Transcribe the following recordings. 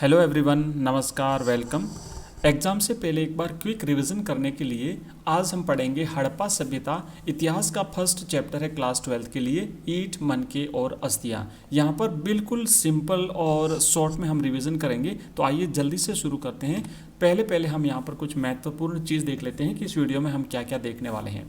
Hello everyone, नमस्कार, welcome. Exam से पहले एक बार क्विक रिवीजन करने के लिए आज हम पढ़ेंगे हड़प्पा सभ्यता। इतिहास का फर्स्ट चैप्टर है क्लास 12 के लिए, ईंट, मनके और अस्थियाँ। यहाँ पर बिल्कुल सिंपल और शॉर्ट में हम रिवीजन करेंगे। तो आइए जल्दी से शुरू करते हैं। पहले हम यहाँ पर कुछ महत्वपूर्ण चीज़ देख लेते हैं कि इस वीडियो में हम क्या क्या देखने वाले हैं।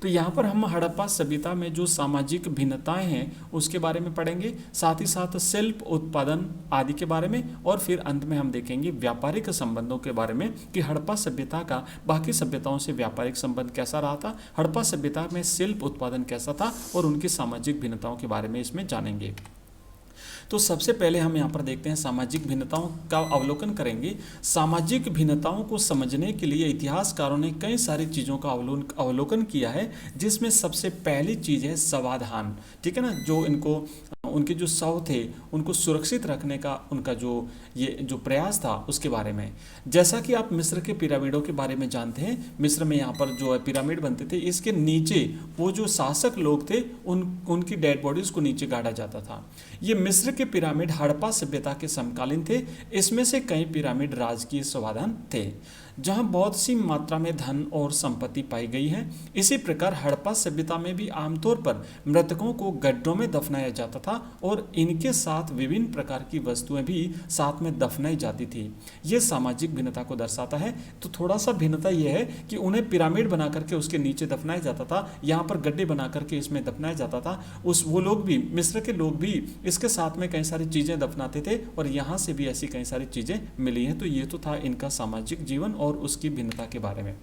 तो यहाँ पर हम हड़प्पा सभ्यता में जो सामाजिक भिन्नताएं हैं उसके बारे में पढ़ेंगे, साथ ही साथ शिल्प उत्पादन आदि के बारे में, और फिर अंत में हम देखेंगे व्यापारिक संबंधों के बारे में कि हड़प्पा सभ्यता का बाकी सभ्यताओं से व्यापारिक संबंध कैसा रहा था, हड़प्पा सभ्यता में शिल्प उत्पादन कैसा था, और उनकी सामाजिक भिन्नताओं के बारे में इसमें जानेंगे। तो सबसे पहले हम यहाँ पर देखते हैं सामाजिक भिन्नताओं का अवलोकन करेंगे। सामाजिक भिन्नताओं को समझने के लिए इतिहासकारों ने कई सारी चीज़ों का अवलोकन किया है, जिसमें सबसे पहली चीज़ है समाधान। ठीक है ना, जो उनके जो शव थे उनको सुरक्षित रखने का उनका जो प्रयास था उसके बारे में। जैसा कि आप मिस्र के पिरामिडों के बारे में जानते हैं, मिस्र में यहाँ पर जो पिरामिड बनते थे, इसके नीचे वो जो शासक लोग थे उनकी डेड बॉडीज को नीचे गाड़ा जाता था। ये मिस्र के पिरामिड हड़प्पा सभ्यता के समकालीन थे। इसमें से कई पिरामिड राजकीय समाधान थे जहां बहुत सी मात्रा में धन और संपत्ति पाई गई है। इसी प्रकार हड़प्पा सभ्यता में भी आमतौर पर मृतकों को गड्ढों में दफनाया जाता था और इनके साथ विभिन्न प्रकार की वस्तुएं भी साथ में दफनाई जाती थी। ये सामाजिक भिन्नता को दर्शाता है। तो थोड़ा सा भिन्नता यह है कि उन्हें पिरामिड बना करके उसके नीचे दफनाया जाता था, यहाँ पर गड्ढे बना करके इसमें दफनाया जाता था। वो लोग भी, मिस्र के लोग भी इसके साथ में कई सारी चीज़ें दफनाते थे, और यहाँ से भी ऐसी कई सारी चीज़ें मिली हैं। तो ये तो था इनका सामाजिक जीवन और उसकी भिन्नता के बारे में।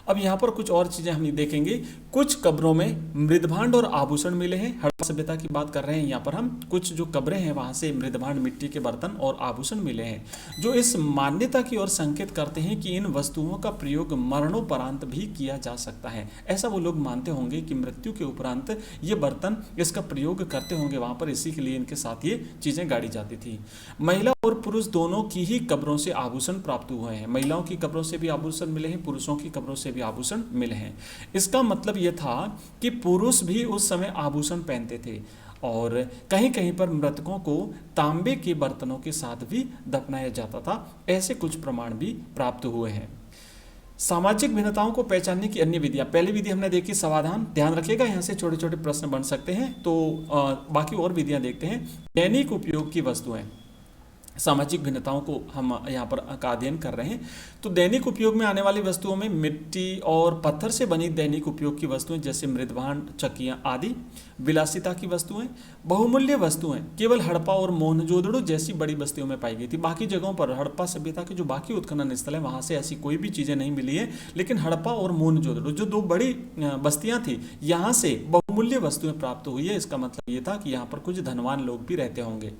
अब यहाँ पर कुछ और चीजें हम देखेंगे। कुछ कब्रों में मृदभांड और आभूषण मिले हैं। हड़प्पा सभ्यता की बात कर रहे हैं यहाँ पर हम। कुछ जो कब्रें हैं वहां से मृदभांड, मिट्टी के बर्तन और आभूषण मिले हैं, जो इस मान्यता की ओर संकेत करते हैं कि इन वस्तुओं का प्रयोग मरणोपरांत भी किया जा सकता है। ऐसा वो लोग मानते होंगे कि मृत्यु के उपरांत ये बर्तन इसका प्रयोग करते होंगे वहां पर, इसी के लिए इनके साथ ये चीजें गाड़ी जाती थी। महिला और पुरुष दोनों की ही कब्रों से आभूषण प्राप्त हुए हैं। महिलाओं की कब्रों से भी आभूषण मिले हैं, पुरुषों की कब्रों से भी आभूषण मिले हैं। इसका मतलब यह था कि पुरुष भी उस समय आभूषण पहनते थे, और कहीं कहीं पर मृतकों को तांबे के बर्तनों के साथ भी दफनाया जाता था। ऐसे कुछ प्रमाण भी प्राप्त हुए हैं। सामाजिक भिन्नताओं को पहचानने की अन्य विधियां। पहली विधि हमने देखी समाधान। ध्यान रखिएगा, यहाँ से छोटे छोटे प्रश्न बन सकते हैं। तो बाकी और विधियां देखते हैं। दैनिक उपयोग की वस्तुएं, सामाजिक भिन्नताओं को हम यहाँ पर का अध्ययन कर रहे हैं। तो दैनिक उपयोग में आने वाली वस्तुओं में मिट्टी और पत्थर से बनी दैनिक उपयोग की वस्तुएं जैसे मृदभांड, चक्कियाँ आदि। विलासिता की वस्तुएं, बहुमूल्य वस्तुएं केवल हड़प्पा और मोहनजोदड़ो जैसी बड़ी बस्तियों में पाई गई थी। बाकी जगहों पर हड़प्पा सभ्यता के जो बाकी उत्खनन स्थल है वहाँ से ऐसी कोई भी चीज़ें नहीं मिली है, लेकिन हड़प्पा और मोहनजोदड़ो जो दो बड़ी बस्तियाँ थी, यहाँ से बहुमूल्य वस्तुएं प्राप्त हुई है। इसका मतलब ये था कि यहाँ पर कुछ धनवान लोग भी रहते होंगे।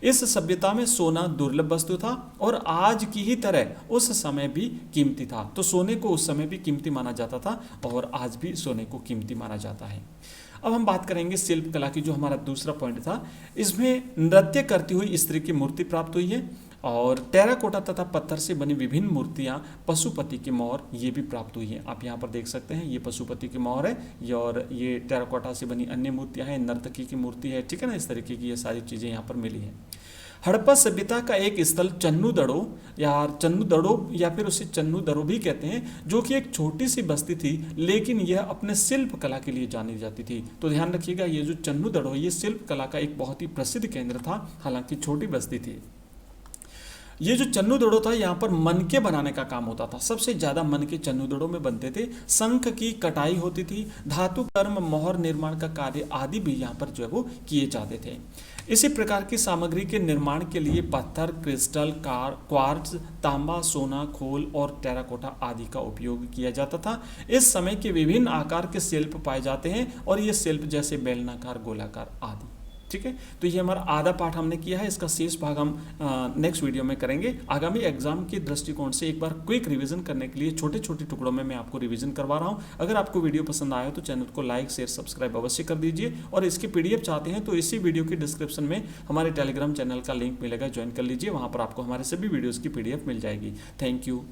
इस सभ्यता में सोना दुर्लभ वस्तु था और आज की ही तरह उस समय भी कीमती था। तो सोने को उस समय भी कीमती माना जाता था और आज भी सोने को कीमती माना जाता है। अब हम बात करेंगे शिल्प कला की, जो हमारा दूसरा पॉइंट था। इसमें नृत्य करती हुई स्त्री की मूर्ति प्राप्त हुई है, और टेराकोटा तथा पत्थर से बनी विभिन्न मूर्तियां, पशुपति की मोहर, ये भी प्राप्त हुई है। आप यहाँ पर देख सकते हैं, ये पशुपति की मोहर है, और ये टेराकोटा से बनी अन्य मूर्तियां हैं, नर्तकी की मूर्ति है। ठीक है ना, इस तरीके की ये सारी चीज़ें यहाँ पर मिली हैं। हड़प्पा सभ्यता का एक स्थल चन्नू दड़ो या फिर उसे चन्नू दरो भी कहते हैं, जो कि एक छोटी सी बस्ती थी, लेकिन यह अपने शिल्प कला के लिए जानी जाती थी। तो ध्यान रखिएगा, ये जो चन्नू दड़ो, ये शिल्प कला का एक बहुत ही प्रसिद्ध केंद्र था, हालांकि छोटी बस्ती थी। ये जो चन्नू दड़ो था, यहाँ पर मनके बनाने का काम होता था। सबसे ज्यादा मनके चन्नू दड़ो में बनते थे। शंख की कटाई होती थी, धातु कर्म, मोहर निर्माण का कार्य आदि भी यहाँ पर जो है वो किए जाते थे। इसी प्रकार की सामग्री के निर्माण के लिए पत्थर, क्रिस्टल, क्वार्ट्ज, तांबा, सोना, खोल और टेराकोटा आदि का उपयोग किया जाता था। इस समय के विभिन्न आकार के शिल्प पाए जाते हैं, और ये शिल्प जैसे बेलनाकार, गोलाकार आदि। ठीक है, तो ये हमारा आधा पाठ हमने किया है। इसका शेष भाग हम नेक्स्ट वीडियो में करेंगे। आगामी एग्जाम के दृष्टिकोण से एक बार क्विक रिवीजन करने के लिए छोटे छोटे टुकड़ों में मैं आपको रिवीजन करवा रहा हूँ। अगर आपको वीडियो पसंद आया तो चैनल को लाइक, शेयर, सब्सक्राइब अवश्य कर दीजिए, और इसकी पीडीएफ चाहते हैं तो इसी वीडियो की डिस्क्रिप्शन में हमारे टेलीग्राम चैनल का लिंक मिलेगा, ज्वाइन कर लीजिए। वहाँ पर आपको हमारे सभी वीडियोज़ की पीडीएफ मिल जाएगी। Thank you.